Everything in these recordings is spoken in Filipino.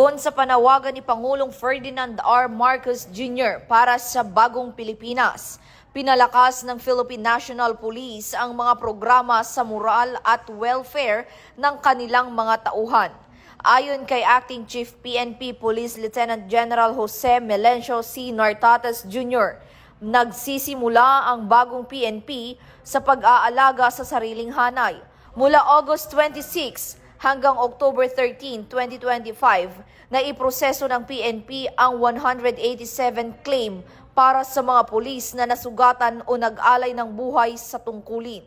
Tugon sa panawagan ni Pangulong Ferdinand R. Marcos Jr. para sa bagong Pilipinas, pinalakas ng Philippine National Police ang mga programa sa moral at welfare ng kanilang mga tauhan. Ayon kay Acting Chief PNP Police Lieutenant General Jose Melencio C. Nartates Jr., nagsisimula ang bagong PNP sa pag-aalaga sa sariling hanay. Mula August 26 hanggang October 13, 2025, na iproseso ng PNP ang 187 claim para sa mga pulis na nasugatan o nag-alay ng buhay sa tungkulin.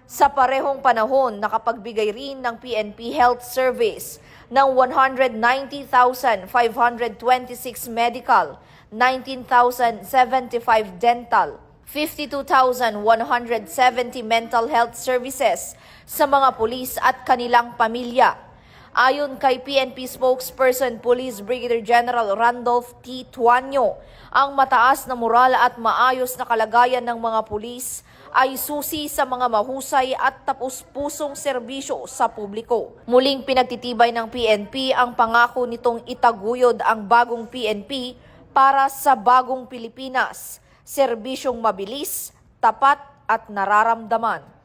Sa parehong panahon, nakapagbigay rin ng PNP Health Service ng 190,526 medical, 19,075 dental, 52,170 mental health services sa mga pulis at kanilang pamilya. Ayon kay PNP spokesperson Police Brigadier General Randolph T. Tuanyo, ang mataas na moral at maayos na kalagayan ng mga pulis ay susi sa mga mahusay at tapus-pusong serbisyo sa publiko. Muling pinagtitibay ng PNP ang pangako nitong itaguyod ang bagong PNP para sa bagong Pilipinas, serbisyong mabilis, tapat at nararamdaman.